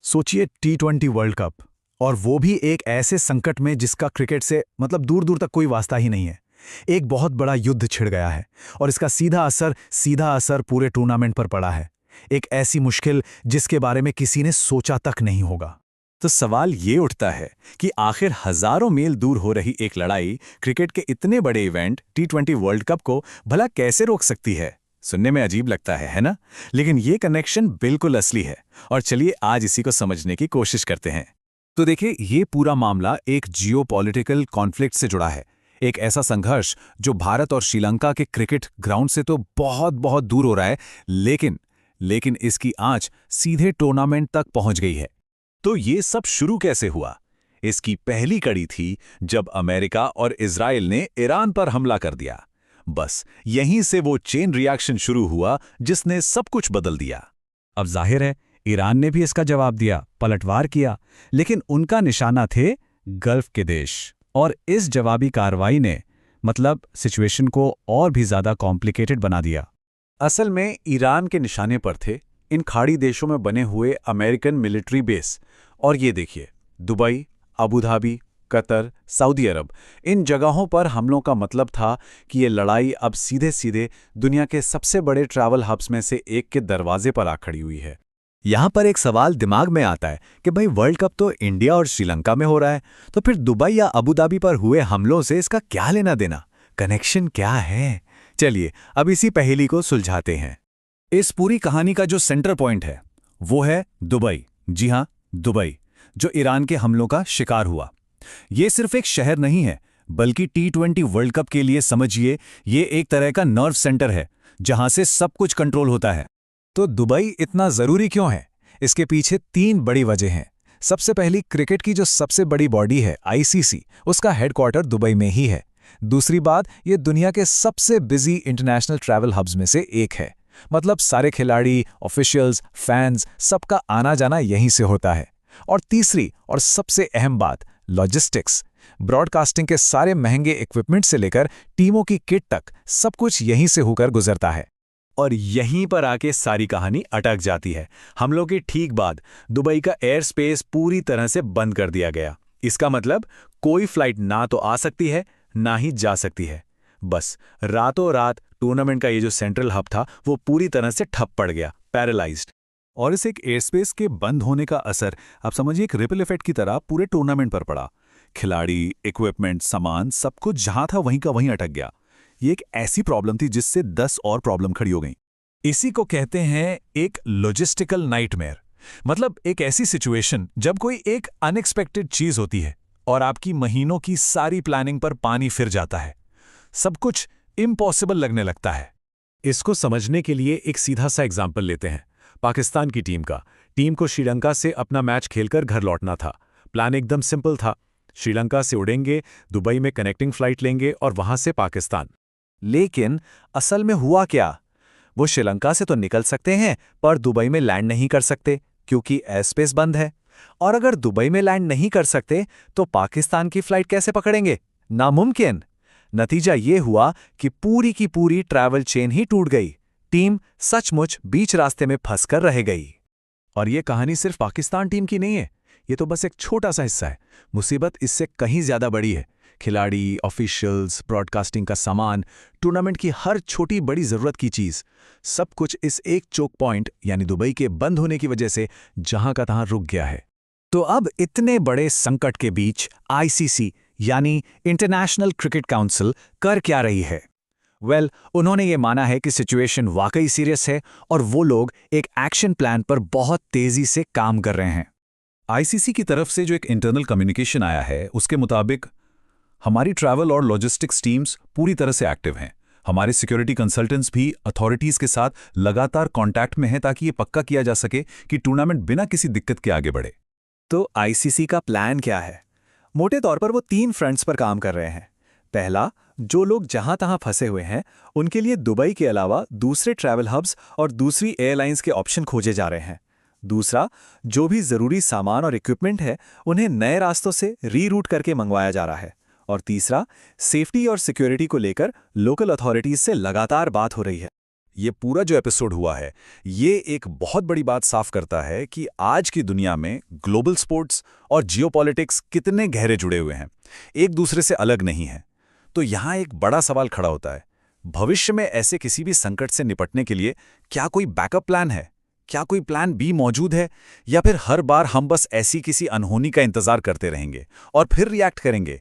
सोचिए T20 world cup, और वो भी एक ऐसे संकट में जिसका क्रिकेट से मतलब दूर दूर तक कोई वास्ता ही नहीं है। एक बहुत बड़ा युद्ध छिड़ गया है और इसका सीधा असर पूरे टूर्नामेंट पर पड़ा है। एक ऐसी मुश्किल जिसके बारे में किसी ने सोचा तक नहीं होगा। तो सवाल ये उठता है कि आखिर हजारों मील दूर हो रही एक लड़ाई क्रिकेट के इतने बड़े इवेंट T20 वर्ल्ड कप को भला कैसे रोक सकती है। सुनने में अजीब लगता है ना? लेकिन ये कनेक्शन बिल्कुल असली है और चलिए आज इसी को समझने की कोशिश करते हैं। तो देखिए, ये पूरा मामला एक जियोपॉलिटिकल कॉन्फ्लिक्ट से जुड़ा है। एक ऐसा संघर्ष जो भारत और श्रीलंका के क्रिकेट ग्राउंड से तो बहुत बहुत दूर हो रहा है, लेकिन इसकी आंच सीधे टूर्नामेंट तक पहुंच गई है। तो ये सब शुरू कैसे हुआ? इसकी पहली कड़ी थी जब अमेरिका और इजराइल ने ईरान पर हमला कर दिया। बस यहीं से वो चेन रिएक्शन शुरू हुआ जिसने सब कुछ बदल दिया। अब जाहिर है ईरान ने भी इसका जवाब दिया, पलटवार किया, लेकिन उनका निशाना थे गल्फ के देश। और इस जवाबी कार्रवाई ने सिचुएशन को और भी ज्यादा कॉम्प्लिकेटेड बना दिया। असल में ईरान के निशाने पर थे इन खाड़ी देशों में बने हुए अमेरिकन मिलिट्री बेस। और ये देखिए, Dubai, Abu Dhabi, Qatar, Saudi Arabia, इन जगहों पर हमलों का मतलब था कि ये लड़ाई अब सीधे सीधे दुनिया के सबसे बड़े ट्रैवल हब्स में से एक के दरवाजे पर आ खड़ी हुई है। यहां पर एक सवाल दिमाग में आता है कि भाई, वर्ल्ड कप तो इंडिया और श्रीलंका में हो रहा है, तो फिर दुबई या अबू धाबी पर हुए हमलों से इसका क्या लेना देना? कनेक्शन क्या है? चलिए अब इसी पहेली को सुलझाते हैं। इस पूरी कहानी का जो सेंटर पॉइंट है वो है दुबई। जी हां, दुबई, जो ईरान के हमलों का शिकार हुआ। ये सिर्फ एक शहर नहीं है, बल्कि T20 वर्ल्ड कप के लिए समझिए ये एक तरह का नर्व सेंटर है जहां से सब कुछ कंट्रोल होता है। तो दुबई इतना जरूरी क्यों है? इसके पीछे 3 बड़ी वजह हैं। सबसे पहली, क्रिकेट की जो सबसे बड़ी बॉडी है ICC, उसका हेडक्वार्टर दुबई में ही है। दूसरी बात, ये दुनिया के सबसे बिजी इंटरनेशनल ट्रैवल हब्स में से एक है। सारे खिलाड़ी, ऑफिशियल्स, फैंस, सबका आना जाना यहीं से होता है। और तीसरी और सबसे अहम बात, लॉजिस्टिक्स। ब्रॉडकास्टिंग के सारे महंगे इक्विपमेंट से लेकर टीमों की किट तक सब कुछ यहीं से होकर गुजरता है। और यहीं पर आके सारी कहानी अटक जाती है। हमलों के ठीक बाद दुबई का एयर स्पेस पूरी तरह से बंद कर दिया गया। इसका मतलब कोई फ्लाइट ना तो आ सकती है ना ही जा सकती है। बस रातों रात टूर्नामेंट का ये जो सेंट्रल हब था वो पूरी तरह से ठप पड़ गया, पैरालाइज्ड। और इस एक एयरस्पेस के बंद होने का असर आप समझिए एक रिपल इफेक्ट की तरह पूरे टूर्नामेंट पर पड़ा। खिलाड़ी, इक्विपमेंट, सामान, सब कुछ जहां था वहीं का वहीं अटक गया। ये एक ऐसी प्रॉब्लम थी जिससे 10 और प्रॉब्लम खड़ी हो गई। इसी को कहते हैं एक लॉजिस्टिकल नाइटमेयर। एक ऐसी सिचुएशन जब कोई एक अनएक्सपेक्टेड चीज होती है और आपकी महीनों की सारी प्लानिंग पर पानी फिर जाता है। सब कुछ इम्पॉसिबल लगने लगता है। इसको समझने के लिए एक सीधा सा एग्जाम्पल लेते हैं पाकिस्तान की टीम का। टीम को श्रीलंका से अपना मैच खेलकर घर लौटना था। प्लान एकदम सिंपल था, श्रीलंका से उड़ेंगे, दुबई में कनेक्टिंग फ्लाइट लेंगे और वहां से पाकिस्तान। लेकिन असल में हुआ क्या? वो श्रीलंका से तो निकल सकते हैं पर दुबई में लैंड नहीं कर सकते क्योंकि एयर स्पेस बंद है। और अगर दुबई में लैंड नहीं कर सकते तो पाकिस्तान की फ्लाइट कैसे पकड़ेंगे? नामुमकिन। नतीजा ये हुआ कि पूरी की पूरी ट्रैवल चेन ही टूट गई। टीम सचमुच बीच रास्ते में फंसकर रह गई। और ये कहानी सिर्फ पाकिस्तान टीम की नहीं है, ये तो बस एक छोटा सा हिस्सा है। मुसीबत इससे कहीं ज्यादा बड़ी है। खिलाड़ी, ऑफिशियल्स, ब्रॉडकास्टिंग का सामान, टूर्नामेंट की हर छोटी बड़ी जरूरत की चीज, सब कुछ इस एक चोक पॉइंट यानी दुबई के बंद होने की वजह से जहां का तहां रुक गया है। तो अब इतने बड़े संकट के बीच ICC यानी इंटरनेशनल क्रिकेट काउंसिल कर क्या रही है? उन्होंने ये माना है कि सिचुएशन वाकई सीरियस है और वो लोग एक एक्शन प्लान पर बहुत तेजी से काम कर रहे हैं। ICC की तरफ से जो एक इंटरनल कम्युनिकेशन आया है उसके मुताबिक हमारी ट्रैवल और लॉजिस्टिक्स टीम्स पूरी तरह से एक्टिव हैं। हमारे सिक्योरिटी कंसल्टेंट्स भी अथॉरिटीज के साथ लगातार कांटेक्ट में हैं ताकि ये पक्का किया जा सके कि टूर्नामेंट बिना किसी दिक्कत के आगे बढ़े। तो ICC का प्लान क्या है? मोटे तौर पर वो 3 फ्रंट्स पर काम कर रहे हैं। पहला, जो लोग जहां तहां फंसे हुए हैं उनके लिए दुबई के अलावा दूसरे ट्रैवल हब्स और दूसरी एयरलाइंस के ऑप्शन खोजे जा रहे हैं। दूसरा, जो भी जरूरी सामान और इक्विपमेंट है उन्हें नए रास्तों से रीरूट करके मंगवाया जा रहा है। और तीसरा, सेफ्टी और सिक्योरिटी को लेकर लोकल अथॉरिटीज से लगातार बात हो रही है। ये पूरा जो एपिसोड हुआ है, ये एक बहुत बड़ी बात साफ करता है कि आज की दुनिया में ग्लोबल स्पोर्ट्स और जियोपॉलिटिक्स कितने गहरे जुड़े हुए हैं, एक दूसरे से अलग नहीं है। तो यहाँ एक बड़ा सवाल खड़ा होता है, भविष्य में ऐसे किसी भी संकट से निपटने के लिए क्या कोई बैकअप प्लान है? क्या कोई प्लान बी मौजूद है? या फिर हर बार हम बस ऐसी किसी अनहोनी का इंतजार करते रहेंगे और फिर रिएक्ट करेंगे?